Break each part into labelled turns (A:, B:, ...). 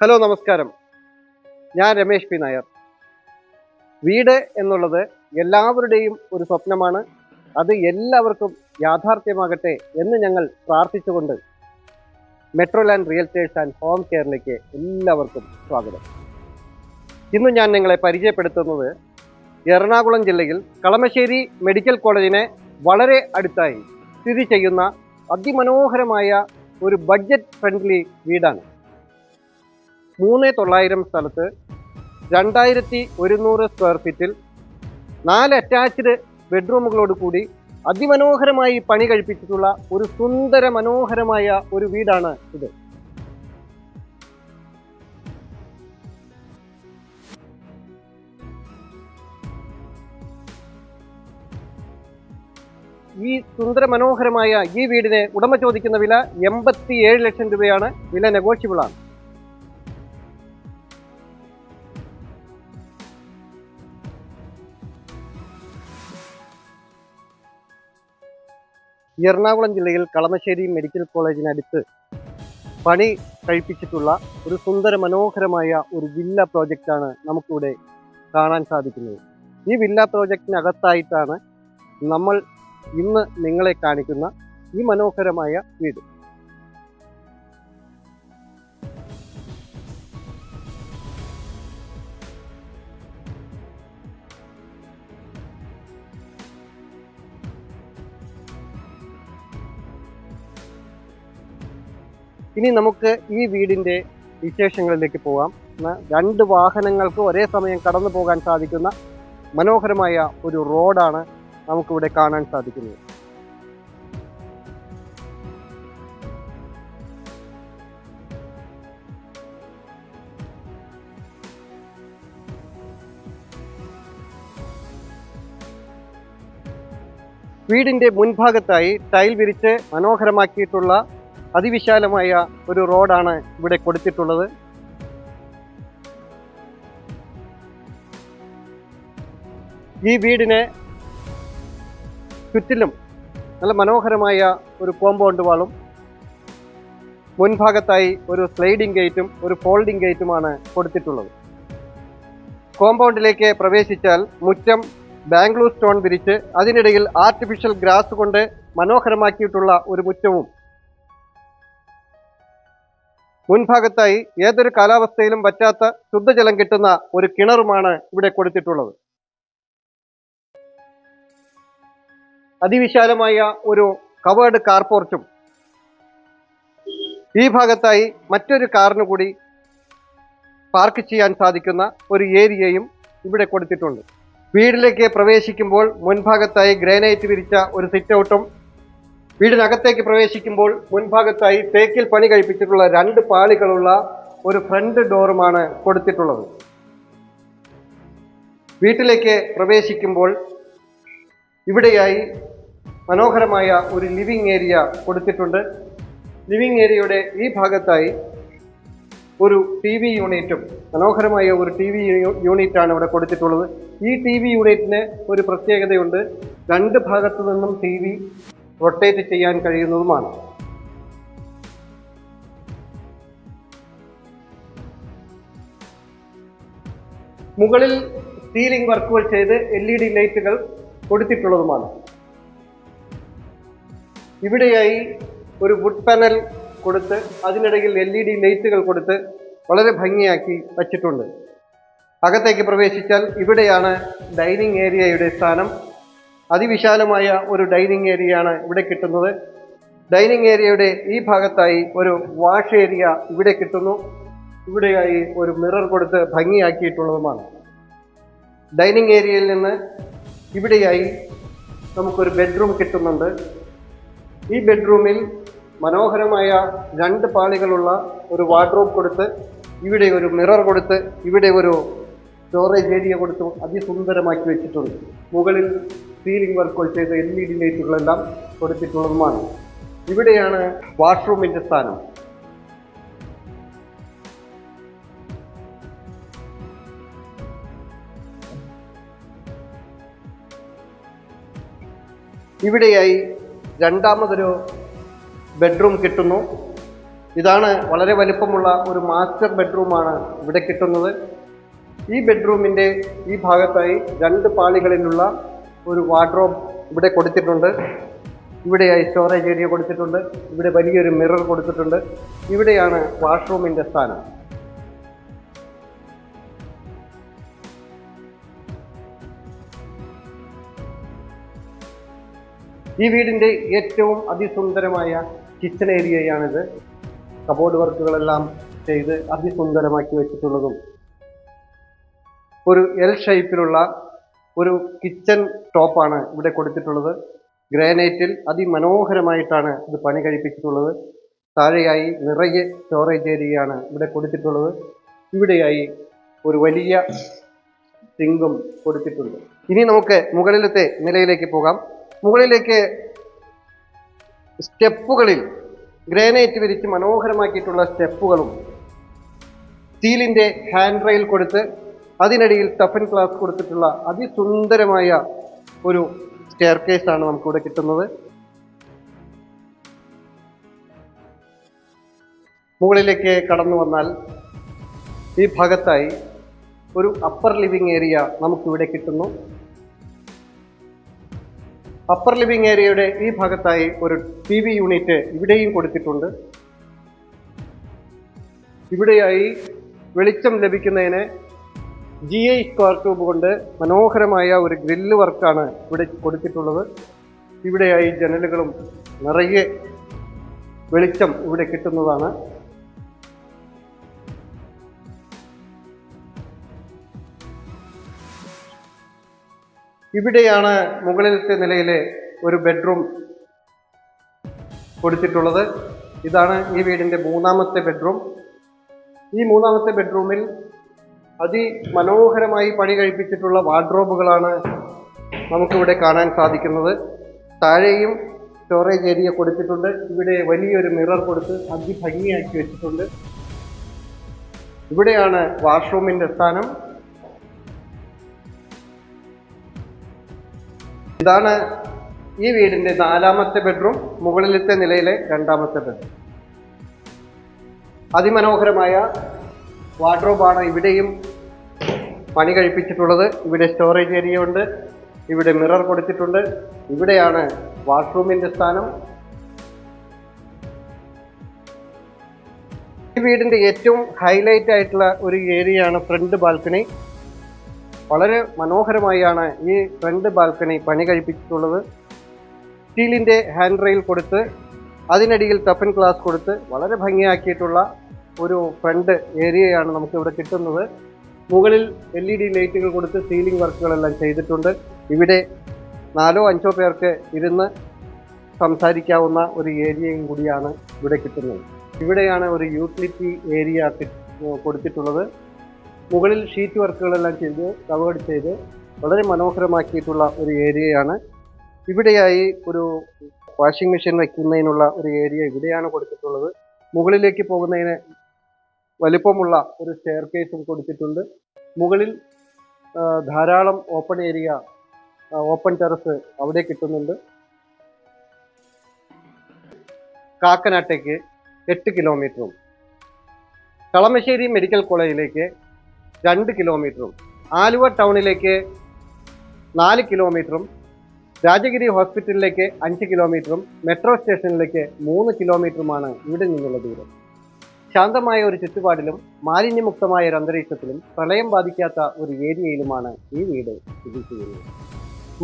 A: Hello നമസ്കാരം, ഞാൻ Ramesh P Nair. വീട് എന്നുള്ളത് എല്ലാവരുടെയും ഒരു സ്വപ്നമാണ്. അത് എല്ലാവർക്കും യാഥാർത്ഥ്യമാകട്ടെ എന്ന് ഞങ്ങൾ പ്രാർത്ഥിച്ചുകൊണ്ട് metro land realtors and home കെയറിലേക്ക് എല്ലാവർക്കും സ്വാഗതം. ഇന്ന് ഞാൻ നിങ്ങളെ പരിചയപ്പെടുത്തുന്നത് എറണാകുളം ജില്ലയിൽ കളമശ്ശേരി മെഡിക്കൽ കോളേജിനെ വളരെ അടുത്തായി സ്ഥിതി ചെയ്യുന്ന അതിമനോഹരമായ ഒരു ബഡ്ജറ്റ് ഫ്രണ്ട്ലി വീടാണ്. 3,900 സ്ഥലത്ത് 2,100 സ്ക്വയർ ഫീറ്റിൽ 4 അറ്റാച്ച്ഡ് ബെഡ്റൂമുകളോട് കൂടി അതിമനോഹരമായി പണി കഴിപ്പിച്ചിട്ടുള്ള ഒരു സുന്ദര മനോഹരമായ ഒരു വീടാണ് ഇത്. ഈ സുന്ദര മനോഹരമായ ഈ വീടിന് ഉടമ ചോദിക്കുന്ന വില 87 ലക്ഷം രൂപയാണ്. വില നെഗോഷ്യബിൾ ആണ്. എറണാകുളം ജില്ലയിൽ കളമശ്ശേരി മെഡിക്കൽ കോളേജിനടുത്ത് പണി കഴിപ്പിച്ചിട്ടുള്ള ഒരു സുന്ദര മനോഹരമായ ഒരു വില്ല പ്രോജക്റ്റാണ് നമുക്കിവിടെ കാണാൻ സാധിക്കുന്നത്. ഈ വില്ല പ്രോജക്റ്റിനകത്തായിട്ടാണ് നമ്മൾ ഇന്ന് നിങ്ങളെ കാണിക്കുന്ന ഈ മനോഹരമായ വീട്. ഇനി നമുക്ക് ഈ വീടിൻ്റെ വിശേഷങ്ങളിലേക്ക് പോകാം. 2 വാഹനങ്ങൾക്ക് ഒരേ സമയം കടന്നു പോകാൻ സാധിക്കുന്ന മനോഹരമായ ഒരു റോഡാണ് നമുക്കിവിടെ കാണാൻ സാധിക്കുന്നത്. വീടിൻ്റെ മുൻഭാഗത്തായി ടൈൽ വിരിച്ച് മനോഹരമാക്കിയിട്ടുള്ള അതിവിശാലമായ ഒരു റോഡാണ് ഇവിടെ കൊടുത്തിട്ടുള്ളത്. ഈ വീടിന് ചുറ്റിലും നല്ല മനോഹരമായ ഒരു കോമ്പൗണ്ട് വാളും മുൻഭാഗത്തായി ഒരു സ്ലൈഡിംഗ് ഗേറ്റും ഒരു ഫോൾഡിംഗ് ഗേറ്റുമാണ് കൊടുത്തിട്ടുള്ളത്. കോമ്പൗണ്ടിലേക്ക് പ്രവേശിച്ചാൽ മുറ്റം ബാംഗ്ലൂർ സ്റ്റോൺ വിരിച്ച് അതിനിടയിൽ ആർട്ടിഫിഷ്യൽ ഗ്രാസ് കൊണ്ട് മനോഹരമാക്കിയിട്ടുള്ള ഒരു മുറ്റവും മുൻഭാഗത്തായി ഏതൊരു കാലാവസ്ഥയിലും പറ്റാത്ത ശുദ്ധജലം കിട്ടുന്ന ഒരു കിണറുമാണ് ഇവിടെ കൊടുത്തിട്ടുള്ളത്. അതിവിശാലമായ ഒരു കവേർഡ് കാർ പോർച്ചും ഈ ഭാഗത്തായി മറ്റൊരു കാറിന് കൂടി പാർക്ക് ചെയ്യാൻ സാധിക്കുന്ന ഒരു ഏരിയയും ഇവിടെ കൊടുത്തിട്ടുണ്ട്. വീടിലേക്ക് പ്രവേശിക്കുമ്പോൾ മുൻഭാഗത്തായി ഗ്രാനൈറ്റ് വിരിച്ച ഒരു സിറ്റ് ഔട്ടും വീടിനകത്തേക്ക് പ്രവേശിക്കുമ്പോൾ മുൻഭാഗത്തായി തേക്കിൽ പണി കഴിപ്പിച്ചിട്ടുള്ള 2 പാളികളുള്ള ഒരു ഫ്രണ്ട് ഡോറുമാണ് കൊടുത്തിട്ടുള്ളത്. വീട്ടിലേക്ക് പ്രവേശിക്കുമ്പോൾ ഇവിടെയായി മനോഹരമായ ഒരു ലിവിംഗ് ഏരിയ കൊടുത്തിട്ടുണ്ട്. ലിവിംഗ് ഏരിയയുടെ ഈ ഭാഗത്തായി ഒരു TV യൂണിറ്റും മനോഹരമായ ഒരു TV യൂണിറ്റാണ് ഇവിടെ കൊടുത്തിട്ടുള്ളത്. ഈ TV യൂണിറ്റിന് ഒരു പ്രത്യേകതയുണ്ട്. 2 ഭാഗത്തു നിന്നും TV റൊട്ടേറ്റ് ചെയ്യാൻ കഴിയുന്നതുമാണ്. മുകളിൽ സീലിംഗ് വർക്കുകൾ ചെയ്ത് LED ലൈറ്റുകൾ കൊടുത്തിട്ടുള്ളതുമാണ്. ഇവിടെയായി ഒരു വുഡ് പാനൽ കൊടുത്ത് അതിനിടയിൽ LED ലൈറ്റുകൾ കൊടുത്ത് വളരെ ഭംഗിയാക്കി വച്ചിട്ടുണ്ട്. അകത്തേക്ക് പ്രവേശിച്ചാൽ ഇവിടെയാണ് ഡൈനിങ് ഏരിയയുടെ സ്ഥാനം. അതിവിശാലമായ ഒരു ഡൈനിങ് ഏരിയയാണ് ഇവിടെ കിട്ടുന്നത്. ഡൈനിങ് ഏരിയയുടെ ഈ ഭാഗത്തായി ഒരു വാഷ് ഏരിയ ഇവിടെ കിട്ടുന്നു. ഇവിടെയായി ഒരു മിറർ കൊടുത്ത് ഭംഗിയാക്കിയിട്ടുള്ളതുമാണ്. ഡൈനിങ് ഏരിയയിൽ നിന്ന് ഇവിടെയായി നമുക്കൊരു ബെഡ്റൂം കിട്ടുന്നുണ്ട്. ഈ ബെഡ്റൂമിൽ മനോഹരമായ 2 പാളികളുള്ള ഒരു വാർഡ്രോബ് കൊടുത്ത് ഇവിടെ ഒരു മിറർ കൊടുത്ത് ഇവിടെ ഒരു സ്റ്റോറേജ് ഏരിയ കൊടുത്ത് അതിസുന്ദരമാക്കി വെച്ചിട്ടുണ്ട്. മുകളിൽ സീലിംഗ് വർക്കുകൾ ചെയ്ത LED ലൈറ്റുകളെല്ലാം കൊടുത്തിട്ടുള്ളതുമാണ്. ഇവിടെയാണ് വാഷ്റൂമിൻ്റെ സ്ഥാനം. ഇവിടെയായി രണ്ടാമതൊരു ബെഡ്റൂം കിട്ടുന്നു. ഇതാണ് വളരെ വലിപ്പമുള്ള ഒരു മാസ്റ്റർ ബെഡ്റൂമാണ് ഇവിടെ കിട്ടുന്നത്. ഈ ബെഡ്റൂമിൻ്റെ ഈ ഭാഗത്തായി 2 പാളികളിലുള്ള ഒരു വാർഡ്രോബ് ഇവിടെ കൊടുത്തിട്ടുണ്ട്. ഇവിടെയായി സ്റ്റോറേജ് ഏരിയ കൊടുത്തിട്ടുണ്ട്. ഇവിടെ വലിയൊരു മിറർ കൊടുത്തിട്ടുണ്ട്. ഇവിടെയാണ് വാഷ്റൂമിൻ്റെ സ്ഥാനം. ഈ വീടിൻ്റെ ഏറ്റവും അതിസുന്ദരമായ കിച്ചൺ ഏരിയയാണിത്. കബോർഡ് വർക്കുകളെല്ലാം ചെയ്ത് അതിസുന്ദരമാക്കി വെച്ചിട്ടുള്ളതും ഒരു എൽ ഷേപ്പിലുള്ള ഒരു കിച്ചൺ ടോപ്പാണ് ഇവിടെ കൊടുത്തിട്ടുള്ളത്. ഗ്രാനൈറ്റിൽ അതിമനോഹരമായിട്ടാണ് ഇത് പണി കഴിപ്പിച്ചിട്ടുള്ളത്. താഴെയായി നിറയെ സ്റ്റോറേജ് ഏരിയയാണ് ഇവിടെ കൊടുത്തിട്ടുള്ളത്. ഇവിടെയായി ഒരു വലിയ സിങ്കും കൊടുത്തിട്ടുണ്ട്. ഇനി നമുക്ക് മുകളിലത്തെ നിലയിലേക്ക് പോകാം. മുകളിലേക്ക് സ്റ്റെപ്പുകളിൽ ഗ്രാനൈറ്റ് വിരിച്ച് മനോഹരമാക്കിയിട്ടുള്ള സ്റ്റെപ്പുകളും സ്റ്റീലിൻ്റെ ഹാൻഡ് റെയിൽ കൊടുത്ത് അതിനിടയിൽ ടഫൻ ഗ്ലാസ് കൊടുത്തിട്ടുള്ള അതിസുന്ദരമായ ഒരു സ്റ്റെയർകേസാണ് നമുക്കിവിടെ കിട്ടുന്നത്. മുകളിലേക്ക് കടന്നു വന്നാൽ ഈ ഭാഗത്തായി ഒരു അപ്പർ ലിവിംഗ് ഏരിയ നമുക്കിവിടെ കിട്ടുന്നു. അപ്പർ ലിവിംഗ് ഏരിയയുടെ ഈ ഭാഗത്തായി ഒരു TV യൂണിറ്റ് ഇവിടെയും കൊടുത്തിട്ടുണ്ട്. ഇവിടെയായി വെളിച്ചം ലഭിക്കുന്നതിന് GI സ്ക്വയർ ട്യൂബ് കൊണ്ട് മനോഹരമായ ഒരു ഗ്രില്ല് വർക്കാണ് ഇവിടെ കൊടുത്തിട്ടുള്ളത്. ഇവിടെയായി ജനലുകളും നിറയെ വെളിച്ചം ഇവിടെ കിട്ടുന്നതാണ്. ഇവിടെയാണ് മുകളിലത്തെ നിലയിലെ ഒരു ബെഡ്റൂം കൊടുത്തിട്ടുള്ളത്. ഇതാണ് ഈ വീടിൻ്റെ 3ാമത്തെ ബെഡ്റൂം. ഈ 3ാമത്തെ ബെഡ്റൂമിൽ അതിമനോഹരമായി പണി കഴിപ്പിച്ചിട്ടുള്ള വാർഡ്രോബുകളാണ് നമുക്കിവിടെ കാണാൻ സാധിക്കുന്നത്. താഴെയും സ്റ്റോറേജ് ഏരിയ കൊടുത്തിട്ടുണ്ട്. ഇവിടെ വലിയൊരു മിറർ കൊടുത്ത് അതിഭംഗിയാക്കി വെച്ചിട്ടുണ്ട്. ഇവിടെയാണ് വാഷ്റൂമിൻ്റെ സ്ഥാനം. ഇതാണ് ഈ വീടിൻ്റെ 4ാമത്തെ ബെഡ്റൂം, മുകളിലത്തെ നിലയിലെ 2ാമത്തെ ബെഡ്റൂം. അതിമനോഹരമായ വാർഡ്രോബാണ് ഇവിടെയും പണി കഴിപ്പിച്ചിട്ടുള്ളത്. ഇവിടെ സ്റ്റോറേജ് ഏരിയ ഉണ്ട്. ഇവിടെ മിറർ കൊടുത്തിട്ടുണ്ട്. ഇവിടെയാണ് വാഷ്റൂമിൻ്റെ സ്ഥാനം. ഈ വീടിൻ്റെ ഏറ്റവും ഹൈലൈറ്റ് ആയിട്ടുള്ള ഒരു ഏരിയയാണ് ഫ്രണ്ട് ബാൽക്കണി. വളരെ മനോഹരമായാണ് ഈ ഫ്രണ്ട് ബാൽക്കണി പണി കഴിപ്പിച്ചിട്ടുള്ളത്. സ്റ്റീലിൻ്റെ ഹാൻഡ് റെയിൽ കൊടുത്ത് അതിനടിയിൽ ടഫൻ ഗ്ലാസ് കൊടുത്ത് വളരെ ഭംഗിയാക്കിയിട്ടുള്ള ഒരു ഫ്രണ്ട് ഏരിയയാണ് നമുക്കിവിടെ കിട്ടുന്നത്. മുകളിൽ LED ലൈറ്റുകൾ കൊടുത്ത് സീലിംഗ് വർക്കുകളെല്ലാം ചെയ്തിട്ടുണ്ട്. ഇവിടെ 4-5 പേർക്ക് ഇരുന്ന് സംസാരിക്കാവുന്ന ഒരു ഏരിയയും കൂടിയാണ് ഇവിടെ കിട്ടുന്നത്. ഇവിടെയാണ് ഒരു യൂട്ടിലിറ്റി ഏരിയ കൊടുത്തിട്ടുള്ളത്. മുകളിൽ ഷീറ്റ് വർക്കുകളെല്ലാം ചെയ്ത് കവേർഡ് ചെയ്ത് വളരെ മനോഹരമാക്കിയിട്ടുള്ള ഒരു ഏരിയയാണ്. ഇവിടെയായി ഒരു വാഷിംഗ് മെഷീൻ വയ്ക്കുന്നതിനുള്ള ഒരു ഏരിയ ഇവിടെയാണ് കൊടുത്തിട്ടുള്ളത്. മുകളിലേക്ക് പോകുന്നതിന് വലിപ്പമുള്ള ഒരു സ്റ്റെയർകേസും കൊടുത്തിട്ടുണ്ട്. മുകളിൽ ധാരാളം ഓപ്പൺ ഏരിയ, ഓപ്പൺ ടെറസ് അവിടെ കിട്ടുന്നുണ്ട്. കാക്കനാട്ടേക്ക് 8 കിലോമീറ്ററും കളമശ്ശേരി മെഡിക്കൽ കോളേജിലേക്ക് 2 കിലോമീറ്ററും ആലുവ ടൗണിലേക്ക് 4 കിലോമീറ്ററും രാജഗിരി ഹോസ്പിറ്റലിലേക്ക് 5 കിലോമീറ്ററും മെട്രോ സ്റ്റേഷനിലേക്ക് 3 കിലോമീറ്ററുമാണ് ഇവിടെ നിന്നുള്ള ദൂരം. ശാന്തമായ ഒരു ചുറ്റുപാടിലും മാലിന്യമുക്തമായ ഒരു അന്തരീക്ഷത്തിലും പ്രളയം ബാധിക്കാത്ത ഒരു ഏരിയയിലുമാണ് ഈ വീട് സ്ഥിതി ചെയ്യുന്നത്.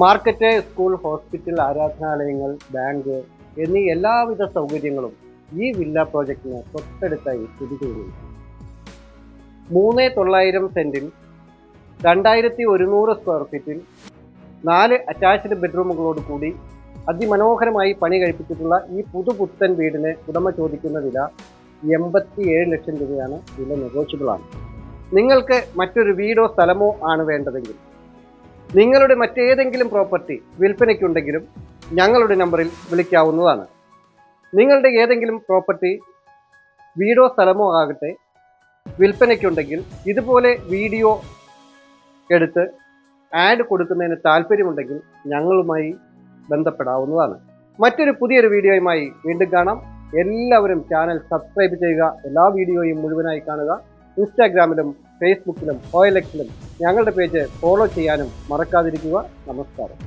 A: മാർക്കറ്റ്, സ്കൂൾ, ഹോസ്പിറ്റൽ, ആരാധനാലയങ്ങൾ, ബാങ്ക് എന്നീ എല്ലാവിധ സൗകര്യങ്ങളും ഈ വില്ല പ്രോജക്റ്റിന് തൊട്ടടുത്തായി സ്ഥിതി ചെയ്യുന്നു. 3,900 സെന്റിൽ 2,100 സ്ക്വയർ ഫീറ്റിൽ 4 അറ്റാച്ച്ഡ് ബെഡ്റൂമുകളോട് കൂടി അതിമനോഹരമായി പണി കഴിപ്പിച്ചിട്ടുള്ള ഈ പുതുപുത്തൻ വീടിന് ഉടമ ചോദിക്കുന്ന വില 87 ലക്ഷം രൂപയാണ്. വില നെഗോഷ്യബിൾ ആണ്. നിങ്ങൾക്ക് മറ്റൊരു വീടോ സ്ഥലമോ ആണ് വേണ്ടതെങ്കിൽ നിങ്ങളുടെ മറ്റേതെങ്കിലും പ്രോപ്പർട്ടി വിൽപ്പനയ്ക്കുണ്ടെങ്കിലും ഞങ്ങളുടെ നമ്പറിൽ വിളിക്കാവുന്നതാണ്. നിങ്ങളുടെ ഏതെങ്കിലും പ്രോപ്പർട്ടി വീടോ സ്ഥലമോ ആകട്ടെ വിൽപ്പനയ്ക്കുണ്ടെങ്കിൽ ഇതുപോലെ വീഡിയോ എടുത്ത് ആഡ് കൊടുക്കുന്നതിന് താല്പര്യമുണ്ടെങ്കിൽ ഞങ്ങളുമായി ബന്ധപ്പെടാവുന്നതാണ്. മറ്റൊരു പുതിയൊരു വീഡിയോയുമായി വീണ്ടും കാണാം. എല്ലാവരും ചാനൽ സബ്സ്ക്രൈബ് ചെയ്യുക, എല്ലാ വീഡിയോയും മുഴുവനായി കാണുക. ഇൻസ്റ്റാഗ്രാമിലും ഫേസ്ബുക്കിലും OLXിലും ഞങ്ങളുടെ പേജ് ഫോളോ ചെയ്യാനും മറക്കാതിരിക്കുക. നമസ്കാരം.